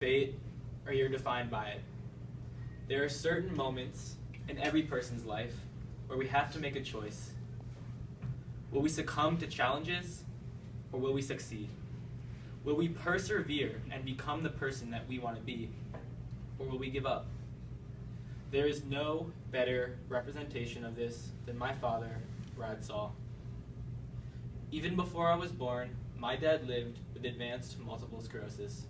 fate, or you're defined by it. There are certain moments in every person's life where we have to make a choice. Will we succumb to challenges, or will we succeed? Will we persevere and become the person that we want to be, or will we give up? There is no better representation of this than my father, Griffen Saul. Even before I was born, my dad lived with advanced multiple sclerosis.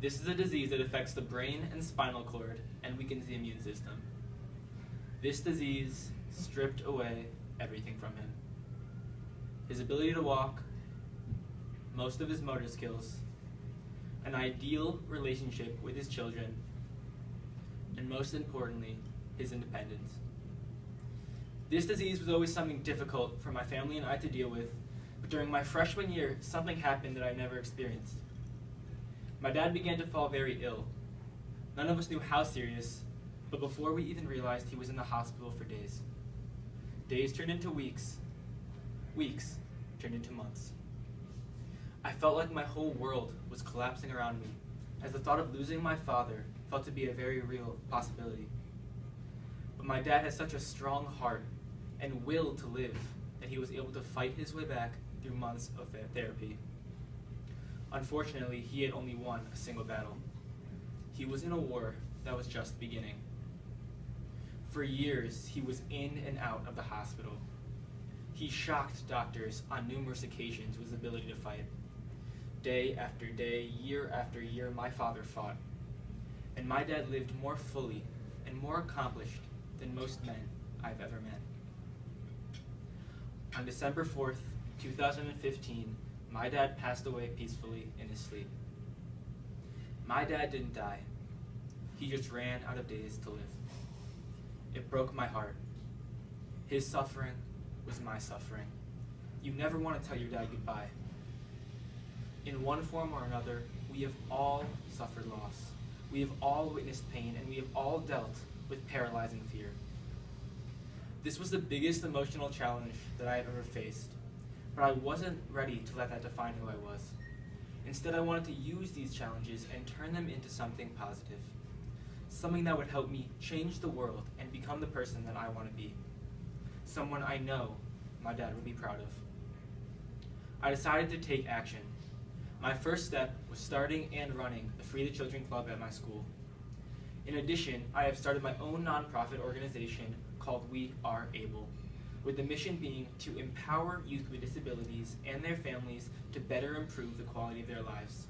This is a disease that affects the brain and spinal cord and weakens the immune system. This disease stripped away everything from him. His ability to walk, most of his motor skills, an ideal relationship with his children, and most importantly, his independence. This disease was always something difficult for my family and I to deal with, but during my freshman year, something happened that I never experienced. My dad began to fall very ill. None of us knew how serious, but before we even realized, he was in the hospital for days. Days turned into weeks. Weeks turned into months. I felt like my whole world was collapsing around me, as the thought of losing my father felt to be a very real possibility. But my dad had such a strong heart and will to live that he was able to fight his way back through months of therapy. Unfortunately, he had only won a single battle. He was in a war that was just beginning. For years, he was in and out of the hospital. He shocked doctors on numerous occasions with his ability to fight. Day after day, year after year, my father fought. And my dad lived more fully and more accomplished than most men I've ever met. On December 4th, 2015, my dad passed away peacefully in his sleep. My dad didn't die. He just ran out of days to live. It broke my heart. His suffering was my suffering. You never want to tell your dad goodbye. In one form or another, we have all suffered loss. We have all witnessed pain, and we have all dealt with paralyzing fear. This was the biggest emotional challenge that I have ever faced, but I wasn't ready to let that define who I was. Instead, I wanted to use these challenges and turn them into something positive, something that would help me change the world and become the person that I want to be, someone I know my dad would be proud of. I decided to take action. My first step was starting and running the Free the Children Club at my school. In addition, I have started my own nonprofit organization called We Are Able, with the mission being to empower youth with disabilities and their families to better improve the quality of their lives.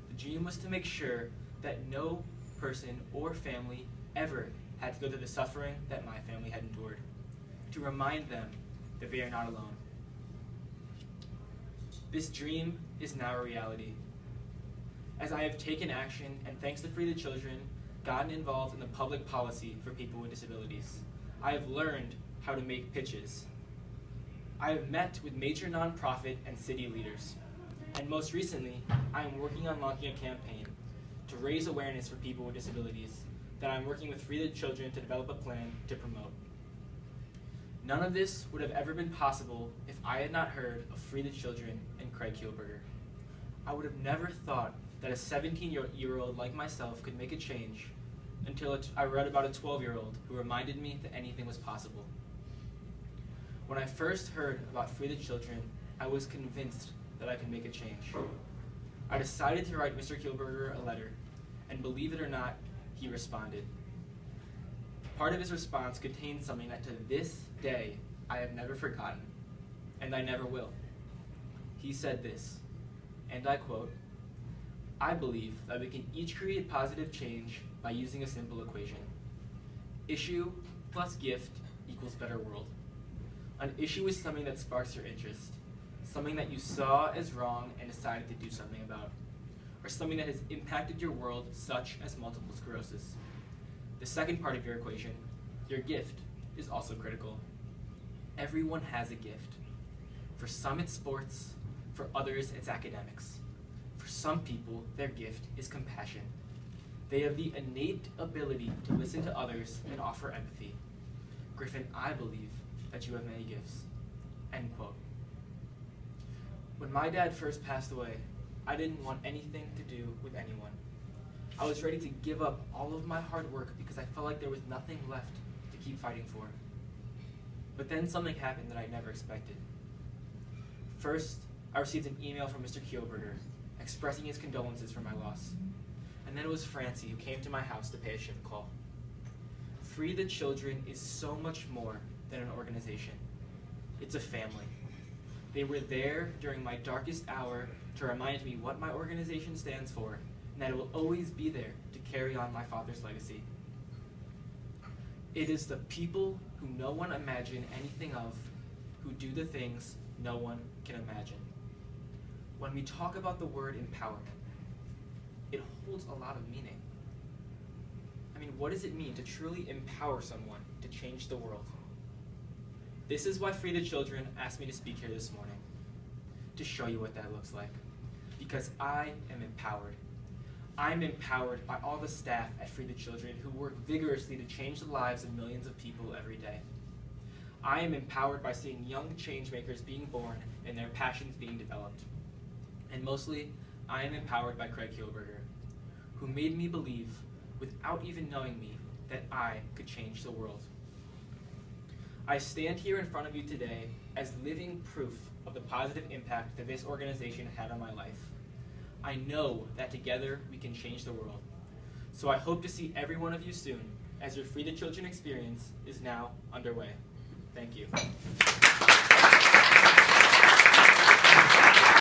The dream was to make sure that no person or family ever had to go through the suffering that my family had endured, to remind them that they are not alone. This dream is now a reality. As I have taken action and thanks to Free the Children, gotten involved in the public policy for people with disabilities, I have learned how to make pitches. I have met with major nonprofit and city leaders. And most recently, I am working on launching a campaign to raise awareness for people with disabilities that I'm working with Free the Children to develop a plan to promote. None of this would have ever been possible if I had not heard of Free the Children and Craig Kielberger. I would have never thought that a 17-year-old like myself could make a change until I read about a 12-year-old who reminded me that anything was possible. When I first heard about Free the Children, I was convinced that I could make a change. I decided to write Mr. Kielberger a letter, and believe it or not, he responded. Part of his response contained something that to this day I have never forgotten, and I never will. He said this, and I quote, "I believe that we can each create positive change by using a simple equation. Issue plus gift equals better world. An issue is something that sparks your interest, something that you saw as wrong and decided to do something about, or something that has impacted your world, such as multiple sclerosis. The second part of your equation, your gift, is also critical. Everyone has a gift. For some it's sports, for others it's academics. For some people, their gift is compassion. They have the innate ability to listen to others and offer empathy. Griffen, I believe that you have many gifts." End quote. When my dad first passed away, I didn't want anything to do with anyone. I was ready to give up all of my hard work because I felt like there was nothing left to keep fighting for. But then something happened that I never expected. First, I received an email from Mr. Kielberger expressing his condolences for my loss. And then it was Francie who came to my house to pay a shift call. Free the Children is so much more than an organization. It's a family. They were there during my darkest hour to remind me what my organization stands for, and that it will always be there to carry on my father's legacy. It is the people who no one imagined anything of, who do the things no one can imagine. When we talk about the word empowerment, it holds a lot of meaning. I mean, what does it mean to truly empower someone to change the world? This is why Free the Children asked me to speak here this morning, to show you what that looks like. Because I am empowered. I'm empowered by all the staff at Free the Children who work vigorously to change the lives of millions of people every day. I am empowered by seeing young changemakers being born and their passions being developed. And mostly, I am empowered by Craig Kielberger, who made me believe, without even knowing me, that I could change the world. I stand here in front of you today as living proof of the positive impact that this organization had on my life. I know that together we can change the world. So I hope to see every one of you soon as your Free the Children experience is now underway. Thank you.